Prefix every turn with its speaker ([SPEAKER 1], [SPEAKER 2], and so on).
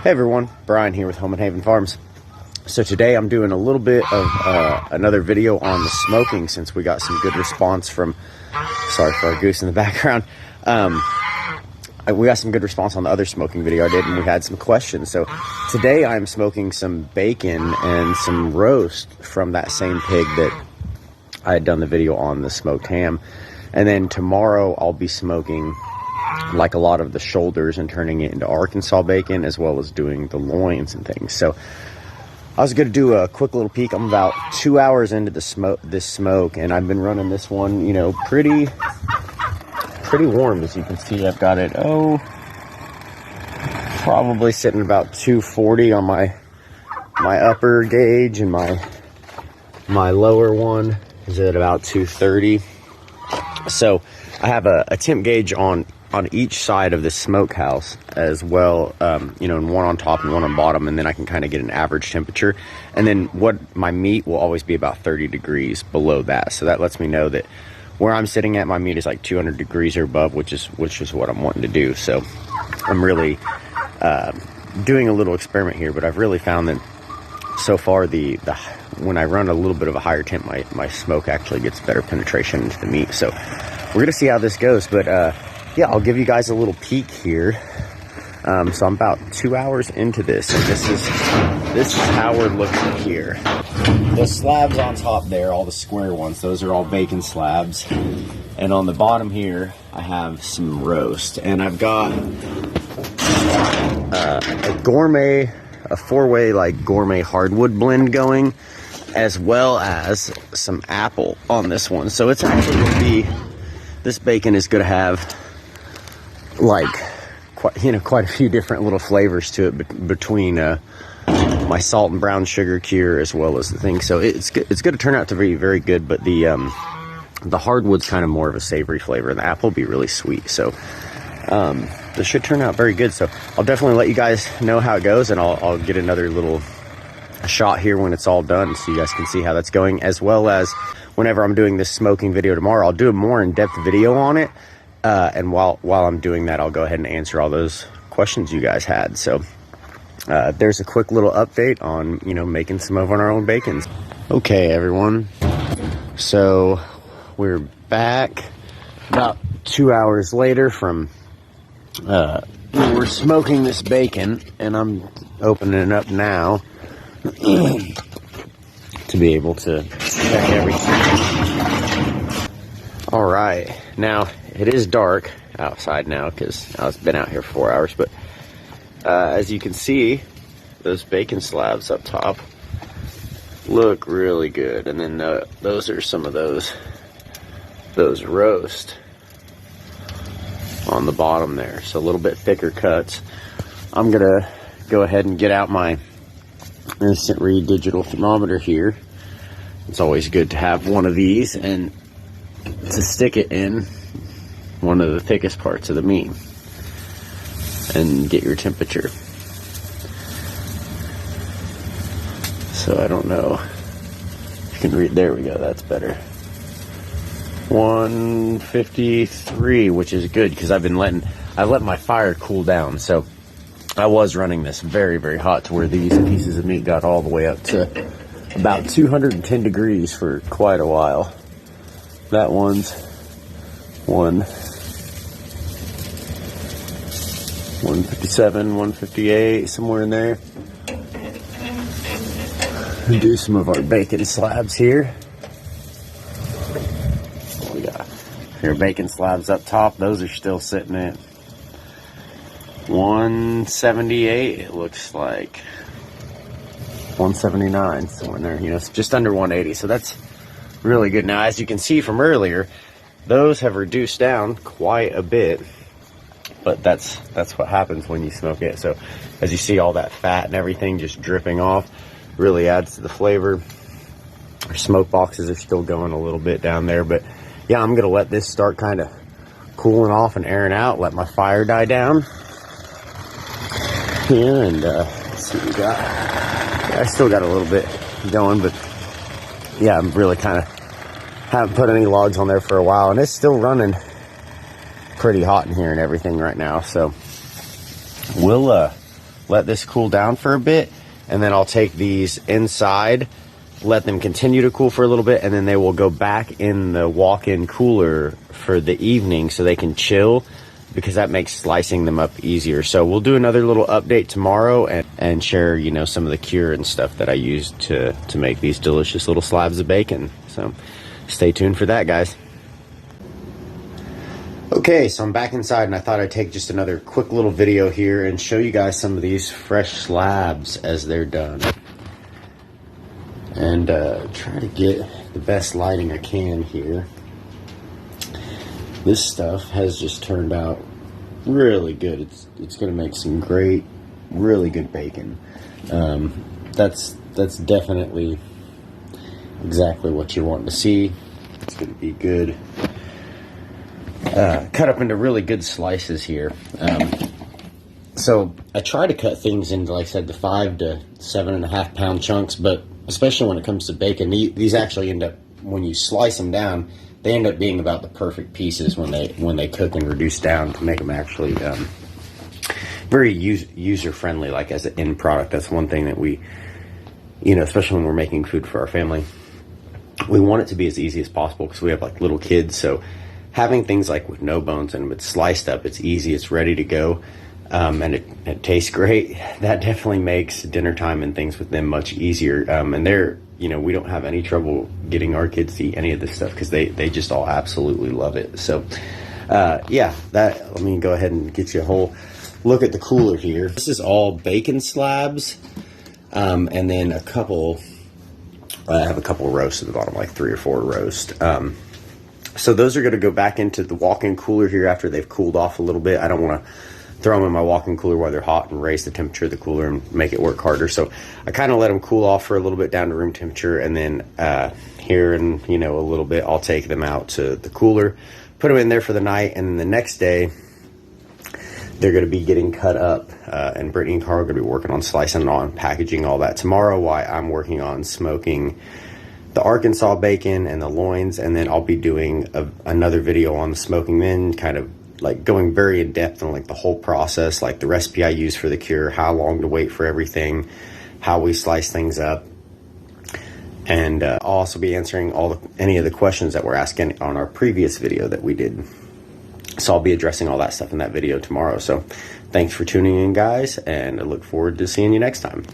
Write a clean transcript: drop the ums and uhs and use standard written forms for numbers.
[SPEAKER 1] Hey everyone, Bryan here with Home and Haven Farms. So today I'm doing a little bit of another video on the smoking, since we got some good response from, sorry for our goose in the background. We got some good response on the other smoking video I did, and we had some questions. So today I'm smoking some bacon and some roast from that same pig that I had done the video on, the smoked ham. And then tomorrow I'll be smoking like a lot of the shoulders and turning it into Arkansas bacon, as well as doing the loins and things. So I was going to do a quick little peek. I'm about 2 hours into this smoke, and I've been running this one, you know, pretty warm. As you can see, I've got it, probably sitting about 240 on my upper gauge, and my lower one is at about 230. So I have a temp gauge on each side of the smokehouse as well, you know, and one on top and one on bottom, and then I can kind of get an average temperature. And then what my meat will always be about 30 degrees below that, so that lets me know that where I'm sitting at, my meat is like 200 degrees or above, which is what I'm wanting to do. So I'm really doing a little experiment here, but I've really found that so far when I run a little bit of a higher temp, my smoke actually gets better penetration into the meat. So we're gonna see how this goes, but yeah, I'll give you guys a little peek here. So I'm about 2 hours into this, and this is how we're looking here. The slabs on top there, all the square ones, those are all bacon slabs. And on the bottom here, I have some roast. And I've got a four-way like gourmet hardwood blend going, as well as some apple on this one. So it's actually gonna be, this bacon is gonna have like quite a few different little flavors to it between my salt and brown sugar cure as well as the thing. So it's going to turn out to be very good, but the hardwood's kind of more of a savory flavor, and the apple will be really sweet. So this should turn out very good. So I'll definitely let you guys know how it goes, and I'll get another little shot here when it's all done, so you guys can see how that's going, as well as whenever I'm doing this smoking video tomorrow, I'll do a more in-depth video on it. And while I'm doing that, I'll go ahead and answer all those questions you guys had. So there's a quick little update on, you know, making some of our own bacons. Okay, everyone. So we're back about 2 hours later from we're smoking this bacon, and I'm opening it up now to be able to check everything. All right, now it is dark outside now because I've been out here for 4 hours, but as you can see, those bacon slabs up top look really good, and then those are some of those roast on the bottom there, so a little bit thicker cuts. I'm gonna go ahead and get out my instant read digital thermometer here. It's always good to have one of these, and to stick it in one of the thickest parts of the meat and get your temperature. So I don't know if you can read. There we go, that's better. 153, which is good because I've let my fire cool down. So I was running this very, very hot to where these pieces of meat got all the way up to about 210 degrees for quite a while. That one's 157, 158, somewhere in there. We'll do some of our bacon slabs here. What we got here? Bacon slabs up top. Those are still sitting at 178. It looks like 179, somewhere in there. You know, it's just under 180. So that's really good. Now, as you can see from earlier, those have reduced down quite a bit, but that's what happens when you smoke it. So as you see, all that fat and everything just dripping off really adds to the flavor. Our smoke boxes are still going a little bit down there, but yeah, I'm gonna let this start kind of cooling off and airing out, let my fire die down here, and let's see what we got. I still got a little bit going, but yeah, I'm really kind of haven't put any logs on there for a while, and it's still running pretty hot in here and everything right now. So we'll let this cool down for a bit, and then I'll take these inside, let them continue to cool for a little bit, and then they will go back in the walk-in cooler for the evening so they can chill, because that makes slicing them up easier. So we'll do another little update tomorrow and share, you know, some of the cure and stuff that I used to make these delicious little slabs of bacon. So stay tuned for that, guys. Okay, so I'm back inside, and I thought I'd take just another quick little video here and show you guys some of these fresh slabs as they're done. And try to get the best lighting I can here. This stuff has just turned out really good. It's going to make some great, really good bacon. That's definitely exactly what you're wanting to see. It's going to be good. Cut up into really good slices here. So I try to cut things into, like I said, the 5 to 7.5 pound chunks, but especially when it comes to bacon, these actually end up, when you slice them down, they end up being about the perfect pieces when they cook and reduce down to make them actually very user friendly, like as an end product. That's one thing that we, you know, especially when we're making food for our family, we want it to be as easy as possible because we have like little kids. So having things like with no bones and it's sliced up, it's easy, it's ready to go, and it tastes great. That definitely makes dinner time and things with them much easier. And they're, you know, we don't have any trouble getting our kids to eat any of this stuff because they just all absolutely love it. So yeah, let me go ahead and get you a whole look at the cooler here. This is all bacon slabs, and then a couple, I have a couple roasts at the bottom, like 3 or 4 roast. So those are going to go back into the walk-in cooler here after they've cooled off a little bit. I don't want to throw them in my walk-in cooler while they're hot and raise the temperature of the cooler and make it work harder. So I kind of let them cool off for a little bit down to room temperature, and then here in, you know, a little bit, I'll take them out to the cooler, put them in there for the night, and then the next day they're going to be getting cut up, and Brittany and Carl are going to be working on slicing and on packaging all that tomorrow while I'm working on smoking the Arkansas bacon and the loins. And then I'll be doing another video on the smoking them, kind of like going very in depth on like the whole process, like the recipe I use for the cure, how long to wait for everything, how we slice things up. And I'll also be answering any of the questions that were asking on our previous video that we did. So I'll be addressing all that stuff in that video tomorrow. So thanks for tuning in, guys, and I look forward to seeing you next time.